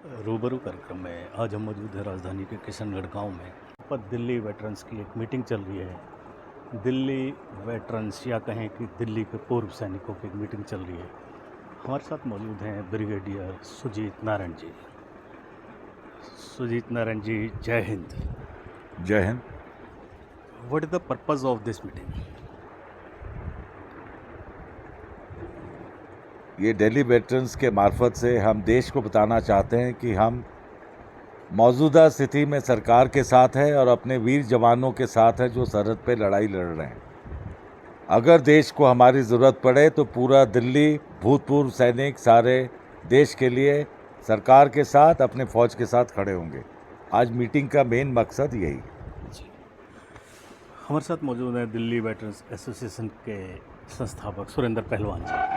रूबरू कार्यक्रम में आज हम मौजूद हैं राजधानी के किशनगढ़ गांव में। पर दिल्ली वेटरन्स की एक मीटिंग चल रही है। दिल्ली वेटरन्स या कहें कि दिल्ली के पूर्व सैनिकों की एक मीटिंग चल रही है। हमारे साथ मौजूद हैं ब्रिगेडियर सुजीत नारायण जी। सुजीत नारायण जी, जय हिंद। जय Hind. What is the purpose of this meeting? ये दिल्ली वेटरन्स के मार्फत से हम देश को बताना चाहते हैं कि हम मौजूदा स्थिति में सरकार के साथ हैं और अपने वीर जवानों के साथ हैं जो सरहद पे लड़ाई लड़ रहे हैं। अगर देश को हमारी ज़रूरत पड़े तो पूरा दिल्ली, भूतपूर्व सैनिक सारे देश के लिए सरकार के साथ, अपने फौज के साथ खड़े होंगे। आज मीटिंग का मेन मकसद यही। हमारे साथ मौजूद हैं दिल्ली वेटरन्स एसोसिएशन के संस्थापक सुरेंद्र पहलवान जी।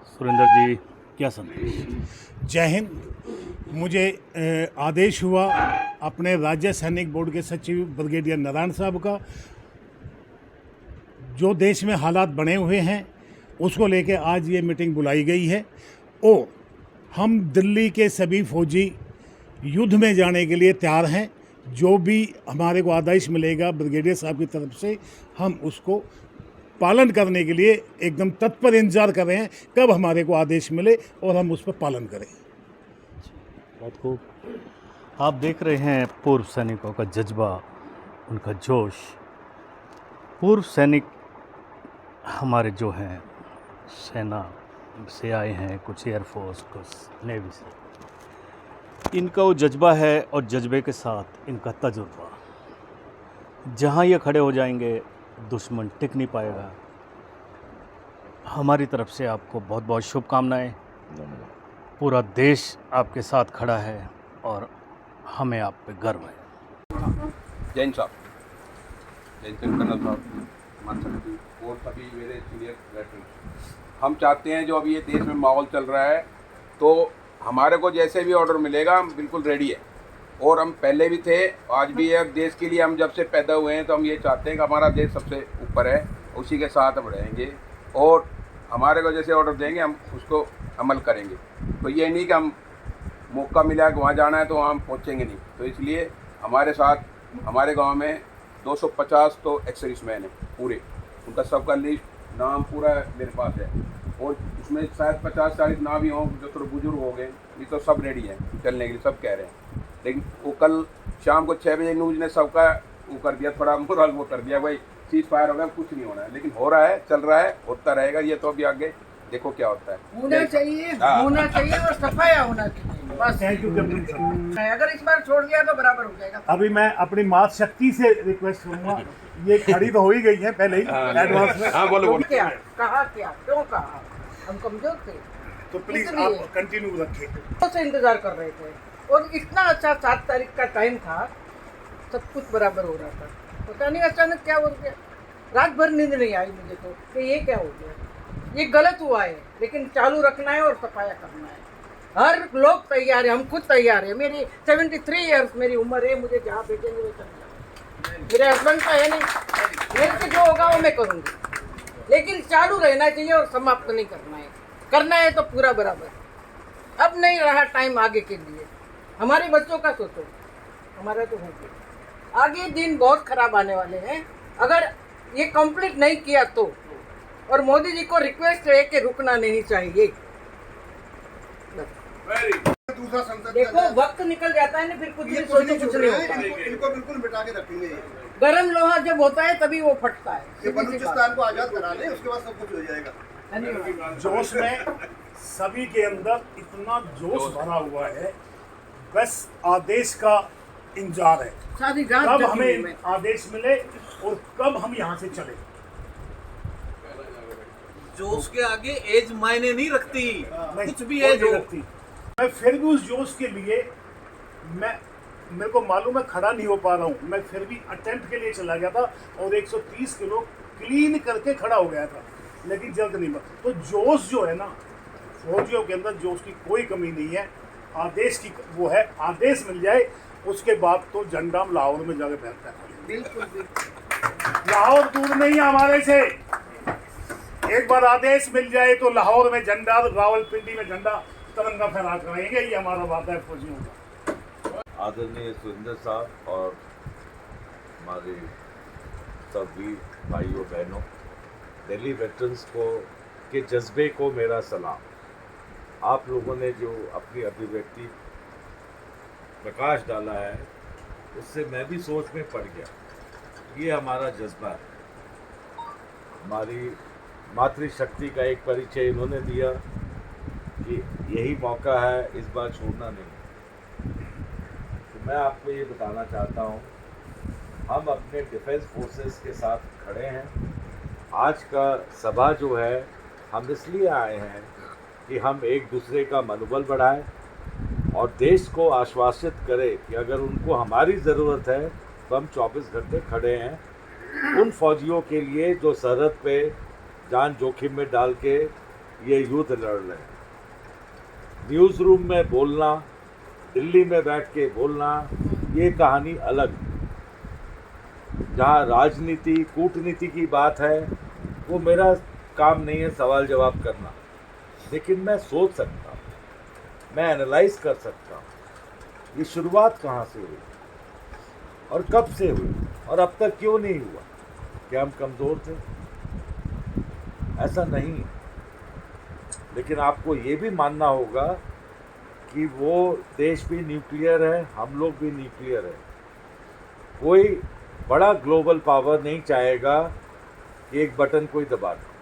सुरेंद्र जी, क्या संदेश? जय हिंद। मुझे आदेश हुआ अपने राज्य सैनिक बोर्ड के सचिव ब्रिगेडियर नारायण साहब का, जो देश में हालात बने हुए हैं उसको लेके आज ये मीटिंग बुलाई गई है और हम दिल्ली के सभी फौजी युद्ध में जाने के लिए तैयार हैं। जो भी हमारे को आदेश मिलेगा ब्रिगेडियर साहब की तरफ से, हम उसको पालन करने के लिए एकदम तत्पर इंतजार कर रहे हैं कब हमारे को आदेश मिले और हम उस पर पालन करें। बहुत खूब। आप देख रहे हैं पूर्व सैनिकों का जज्बा, उनका जोश। पूर्व सैनिक हमारे जो हैं सेना से आए हैं, कुछ एयरफोर्स, कुछ नेवी से। इनका वो जज्बा है और जज्बे के साथ इनका तजुर्बा। जहाँ ये खड़े हो जाएंगे दुश्मन टिक नहीं पाएगा। हमारी तरफ से आपको बहुत बहुत शुभकामनाएं। पूरा देश आपके साथ खड़ा है और हमें आप पे गर्व है। जैन साहब, जैन कर्नल साहब, मान सकती और सभी मेरे सीनियर वेटरन्स, हम चाहते हैं जो अभी ये देश में माहौल चल रहा है तो हमारे को जैसे भी ऑर्डर मिलेगा हम बिल्कुल रेडी है। और हम पहले भी थे, आज भी है। देश के लिए हम जब से पैदा हुए हैं तो हम ये चाहते हैं कि हमारा देश सबसे ऊपर है, उसी के साथ हम रहेंगे और हमारे को जैसे ऑर्डर देंगे हम उसको अमल करेंगे। तो ये नहीं कि हम मौका मिला कि वहाँ जाना है तो वहाँ हम पहुँचेंगे नहीं। तो इसलिए हमारे साथ हमारे गांव में 250 तो एक्स-सर्विसमैन हैं पूरे, उनका सबका लिस्ट नाम पूरा मेरे पास है। और उसमें शायद 50-40 ना भी हों जो थोड़े बुजुर्ग हो गए, ये तो सब रेडी हैं चलने के लिए, सब कह रहे हैं। लेकिन वो कल शाम को 6 बजे न्यूज़ ने सबका वो कर दिया, थोड़ा मोरल वो कर दिया, भाई सीज फायर हो गया, कुछ नहीं होना है। लेकिन हो रहा है, चल रहा है, होता रहेगा। ये तो अभी आगे देखो क्या होता है। होना चाहिए और सफाया होना चाहिए बस। Thank you. अगर इस बार छोड़ दिया तो बराबर हो जाएगा। अभी मैं अपनी मात शक्ति से रिक्वेस्ट करूंगा, ये खड़ी तो हो ही गई है पहले ही एडवांस में। हाँ बोलो। क्या कहा, क्यों कहा? हम कमजोर थे तो प्लीज इसलिए आप कंटिन्यू रखें। तो से इंतजार कर रहे थे और इतना अच्छा 7 तारीख का टाइम था, सब कुछ बराबर हो रहा था। पता नहीं अचानक क्या हो गया, रात भर नींद नहीं आई मुझे तो कि ये क्या हो गया। ये गलत हुआ है, लेकिन चालू रखना है और सफाया करना है। हर लोग तैयार है, हम खुद तैयार है। मेरी 73 ईयर्स मेरी उम्र है, मुझे जहाँ भेजेंगे वो चल जाए। मेरे हस्बैंड का है नहीं, मेरे से जो होगा वो मैं करूँगी, लेकिन चालू रहना चाहिए और समाप्त नहीं करना है। करना है तो पूरा बराबर। अब नहीं रहा टाइम आगे के लिए, हमारे बच्चों का सोचो, हमारा तो हो गया। आगे दिन बहुत खराब आने वाले हैं अगर ये कंप्लीट नहीं किया तो। और मोदी जी को रिक्वेस्ट है कि रुकना नहीं चाहिए। देखो वक्त निकल जाता है ना, फिर कुछ भी सोचो कुछ नहीं होता। इनको बिल्कुल मिटा के रखेंगे। गरम लोहा जब होता है तभी वो फटता है। ये बलूचिस्तान को आजाद करा ले, उसके बाद सब कुछ हो जाएगा। जोश में सभी के अंदर इतना जोश भरा हुआ है, बस आदेश का इंतजार है सारी रात कब जगी हमें मैं। आदेश मिले और कब हम यहाँ से चले। जोश के आगे एज मायने नहीं रखती, कुछ भी कोई एज नहीं हो। रखती। मैं फिर भी उस जोश के लिए मेरे को मालूम है खड़ा नहीं हो पा रहा हूँ, मैं फिर भी अटेम्प्ट के लिए चला गया था और 130 किलो क्लीन करके खड़ा हो गया था, लेकिन जल्द नहीं। तो जोश जो है ना, फौजियों के अंदर जोश की कोई कमी नहीं है। आदेश की वो है, आदेश मिल जाए उसके बाद तो झंडा लाहौर में जाके बैठता है। बिल्कुल लाहौर दूर नहीं है हमारे से। एक बार आदेश मिल जाए तो लाहौर में झंडा, रावलपिंडी में झंडा तिरंगा फहरा कर आएंगे, ये हमारा वादा है फौजियों का। आदरणीय सुरेंद्र साहब और हमारे सब वीर भाइयों बहनों, दिल्ली वेटरन्स को के जज्बे को मेरा सलाम। आप लोगों ने जो अपनी अभिव्यक्ति प्रकाश डाला है उससे मैं भी सोच में पड़ गया। ये हमारा जज्बा है, हमारी मातृशक्ति का एक परिचय इन्होंने दिया कि यही मौका है, इस बार छोड़ना नहीं। तो मैं आपको ये बताना चाहता हूँ, हम अपने डिफेंस फोर्सेस के साथ खड़े हैं। आज का सभा जो है हम इसलिए आए हैं कि हम एक दूसरे का मनोबल बढ़ाएं और देश को आश्वासित करें कि अगर उनको हमारी ज़रूरत है तो हम 24 घंटे खड़े हैं उन फौजियों के लिए जो सरहद पे जान जोखिम में डाल के ये युद्ध लड़ रहे हैं। न्यूज़ रूम में बोलना, दिल्ली में बैठ के बोलना, ये कहानी अलग। जहाँ राजनीति कूटनीति की बात है वो मेरा काम नहीं है सवाल जवाब करना, लेकिन मैं सोच सकता हूँ, मैं एनालाइज कर सकता हूँ ये शुरुआत कहाँ से हुई और कब से हुई और अब तक क्यों नहीं हुआ। क्या हम कमज़ोर थे? ऐसा नहीं, लेकिन आपको ये भी मानना होगा कि वो देश भी न्यूक्लियर है, हम लोग भी न्यूक्लियर है। कोई बड़ा ग्लोबल पावर नहीं चाहेगा कि एक बटन कोई दबा दे।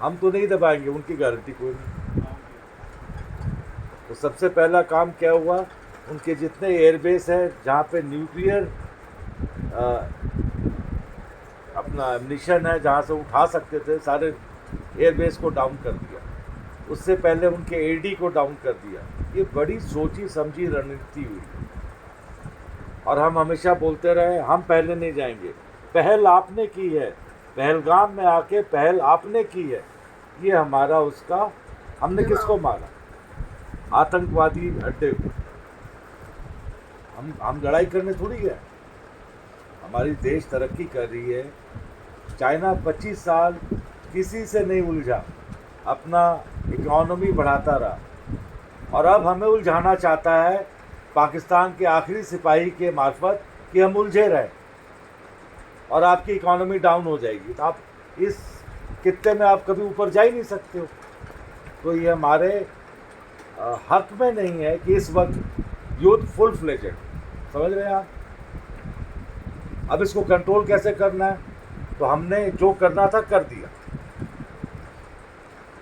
हम तो नहीं दबाएंगे, उनकी गारंटी कोई नहीं। तो सबसे पहला काम क्या हुआ, उनके जितने एयरबेस है जहाँ पे न्यूक्लियर अपना एमिशन है, जहाँ से उठा सकते थे, सारे एयरबेस को डाउन कर दिया। उससे पहले उनके एडी को डाउन कर दिया। ये बड़ी सोची समझी रणनीति हुई और हम हमेशा बोलते रहे हम पहले नहीं जाएंगे। पहल आपने की है, पहलगाम में आके पहल आपने की है। ये हमारा उसका, हमने किसको मारा? आतंकवादी अड्डे को। हम लड़ाई करने थोड़ी गए। हमारी देश तरक्की कर रही है। चाइना 25 साल किसी से नहीं उलझा, अपना इकोनॉमी बढ़ाता रहा और अब हमें उलझाना चाहता है पाकिस्तान के आखिरी सिपाही के मार्फत कि हम उलझे रहें और आपकी इकोनॉमी डाउन हो जाएगी। तो आप इस कित्ते में आप कभी ऊपर जा ही नहीं सकते हो। तो ये हमारे हक में नहीं है कि इस वक्त युद्ध फुल फ्लेजेड, समझ रहे हैं आप। अब इसको कंट्रोल कैसे करना है, तो हमने जो करना था कर दिया।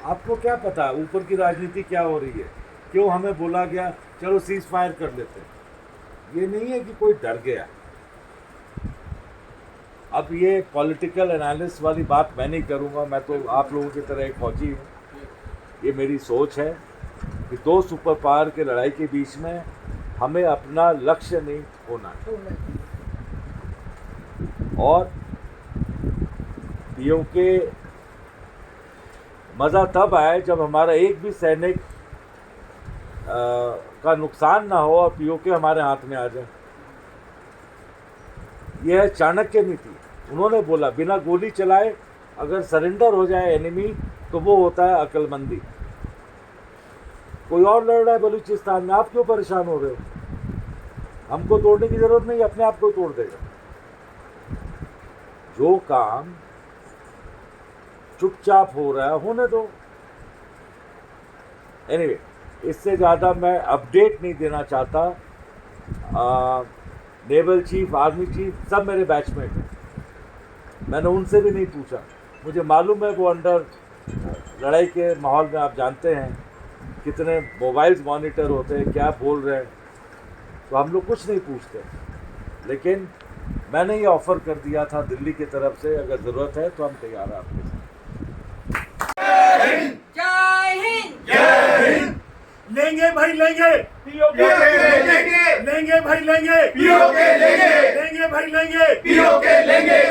आपको क्या पता ऊपर की राजनीति क्या हो रही है, क्यों हमें बोला गया चलो सीज फायर कर लेते हैं। ये नहीं है कि कोई डर गया। अब ये पॉलिटिकल एनालिसिस वाली बात मैं नहीं करूँगा, मैं तो आप लोगों की तरह एक फौजी हूँ। ये मेरी सोच है कि दो सुपर पावर के लड़ाई के बीच में हमें अपना लक्ष्य नहीं होना है। और क्योंकि मज़ा तब आए जब हमारा एक भी सैनिक का नुकसान ना हो और पीओके हमारे हाथ में आ जाए। यह है चाणक्य नीति। उन्होंने बोला बिना गोली चलाए अगर सरेंडर हो जाए एनिमी तो वो होता है अक्लमंदी। कोई और लड़ रहा है बलूचिस्तान में, आप क्यों परेशान हो रहे हो? हमको तोड़ने की जरूरत नहीं, अपने आप को तोड़ देगा। जो काम चुपचाप हो रहा है होने दो। एनीवे, इससे ज़्यादा मैं अपडेट नहीं देना चाहता। नेवल चीफ, आर्मी चीफ सब मेरे बैचमेट हैं। मैंने उनसे भी नहीं पूछा। मुझे मालूम है वो अंडर लड़ाई के माहौल में, आप जानते हैं कितने मोबाइल्स मॉनिटर होते हैं, क्या बोल रहे हैं, तो हम लोग कुछ नहीं पूछते। लेकिन मैंने ये ऑफ़र कर दिया था दिल्ली की तरफ से, अगर ज़रूरत है तो हम तैयार हैं आपके साथ। जय हिंद। जय हिंद। लेंगे भाई लेंगे, लेंगे भाई लेंगे, लेंगे भाई लेंगे, लेंगे।